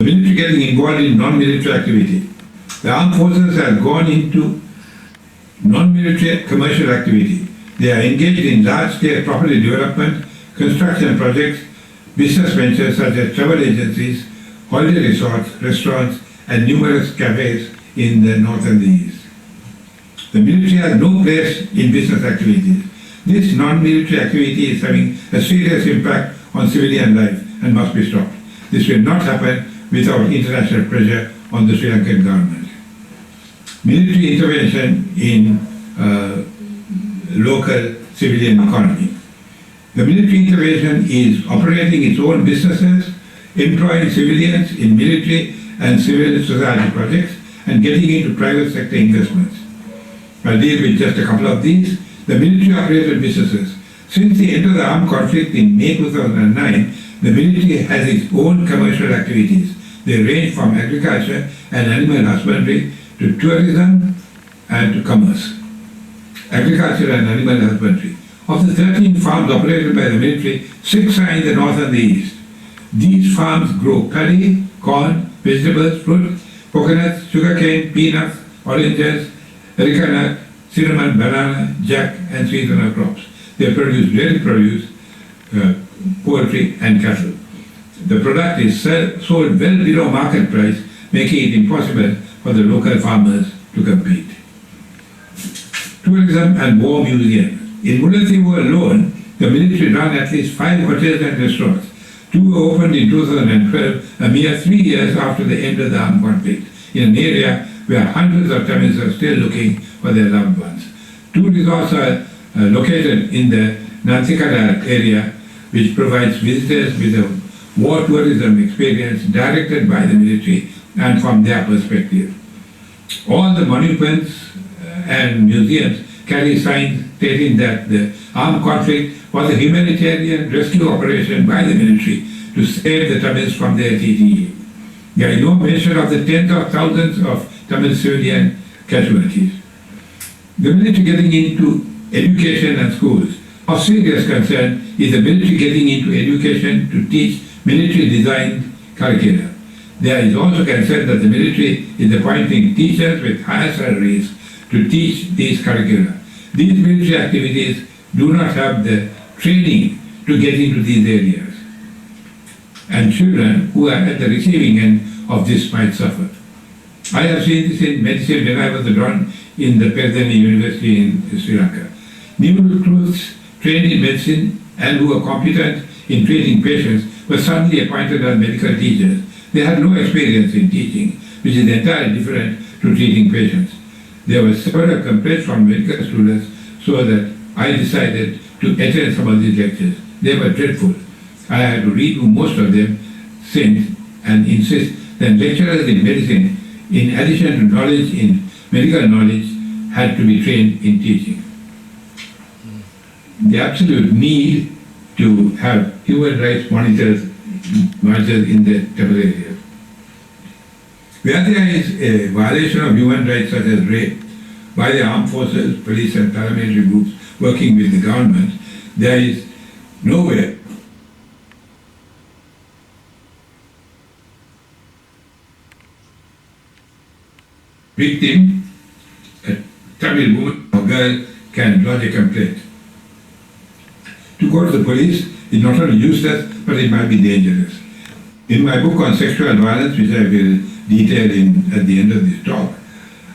The military getting involved in non-military activity. The armed forces have gone into non-military commercial activity. They are engaged in large-scale property development, construction projects, business ventures such as travel agencies, holiday resorts, restaurants, and numerous cafes in the north and the east. The military has no place in business activities. This non-military activity is having a serious impact on civilian life and must be stopped. This will not happen without international pressure on the Sri Lankan government. Military intervention in local civilian economy. The military intervention is operating its own businesses, employing civilians in military and civil society projects, and getting into private sector investments. I'll deal with just a couple of these. The military operated businesses. Since the end of the armed conflict in May 2009, the military has its own commercial activities. They range from agriculture and animal husbandry to tourism and to commerce. Agriculture and animal husbandry. Of the 13 farms operated by the military, 6 are in the north and the east. These farms grow paddy, corn, vegetables, fruit, coconuts, sugarcane, peanuts, oranges, areca nut, cinnamon, banana, jack, and seasonal crops. They produce dairy produce, poultry, and cattle. The product is sold well below market price, making it impossible for the local farmers to compete. Tourism and war museums. In Mullaitivu alone, the military ran at least 5 hotels and restaurants. 2 were opened in 2012, a mere 3 years after the end of the armed conflict, in an area where hundreds of Tamils are still looking for their loved ones. 2 resorts are located in the Nansikada area, which provides visitors with a war tourism experience directed by the military and from their perspective. All the monuments and museums carry signs stating that the armed conflict was a humanitarian rescue operation by the military to save the Tamils from their TTE. There is no mention of the tens of thousands of Tamil civilian casualties. The military getting into education and schools. Of serious concern is the military getting into education to teach military designed curricula. There is also concern that the military is appointing teachers with higher salaries to teach these curricula. These military activities do not have the training to get into these areas, and children who are at the receiving end of this might suffer. I have seen this in medicine when I was a don in the Peradeniya University in Sri Lanka. New recruits trained in medicine and who were competent in treating patients were suddenly appointed as medical teachers. They had no experience in teaching, which is entirely different to treating patients. There were several complaints from medical students, so that I decided to attend some of these lectures. They were dreadful. I had to redo most of them since and insist that lecturers in medicine, in addition to knowledge in medical knowledge, had to be trained in teaching. The absolute need to have human rights monitors in the Tamil area. Where there is a violation of human rights such as rape by the armed forces, police and paramilitary groups working with the government, there is nowhere victim, a Tamil woman or girl, can lodge a complaint. To go to the police is not only useless, but it might be dangerous. In my book on sexual violence, which I will detail at the end of this talk,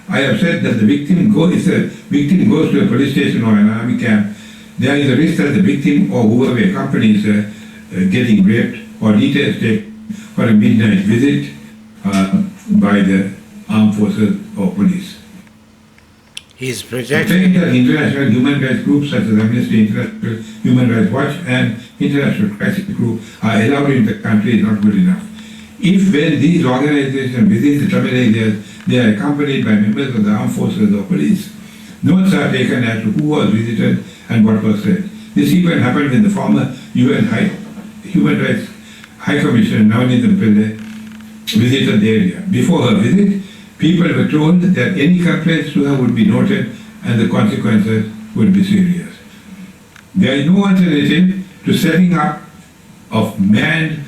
I have said that if the victim goes to a police station or an army camp, there is a risk that the victim or whoever accompanies her getting raped or details taken for a midnight visit by the armed forces or police. He's projecting that international human rights groups such as Amnesty International, Human Rights Watch and International Crisis Group are allowed in the country is not good enough. If when these organizations visit the Tamil areas, they are accompanied by members of the armed forces or police, notes are taken as to who was visited and what was said. This even happened when the former UN Human Rights High Commissioner Navneet Pillai visited the area. Before her visit, people were told that any complaints to her would be noted and the consequences would be serious. There is no alternative to setting up of manned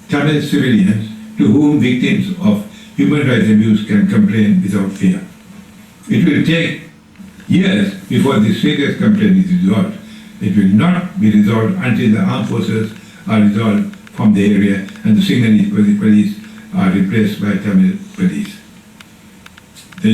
Tamil civilians to whom victims of human rights abuse can complain without fear. It will take years before this serious complaint is resolved. It will not be resolved until the armed forces are resolved from the area and the Sinhalese police are replaced by Tamil police. The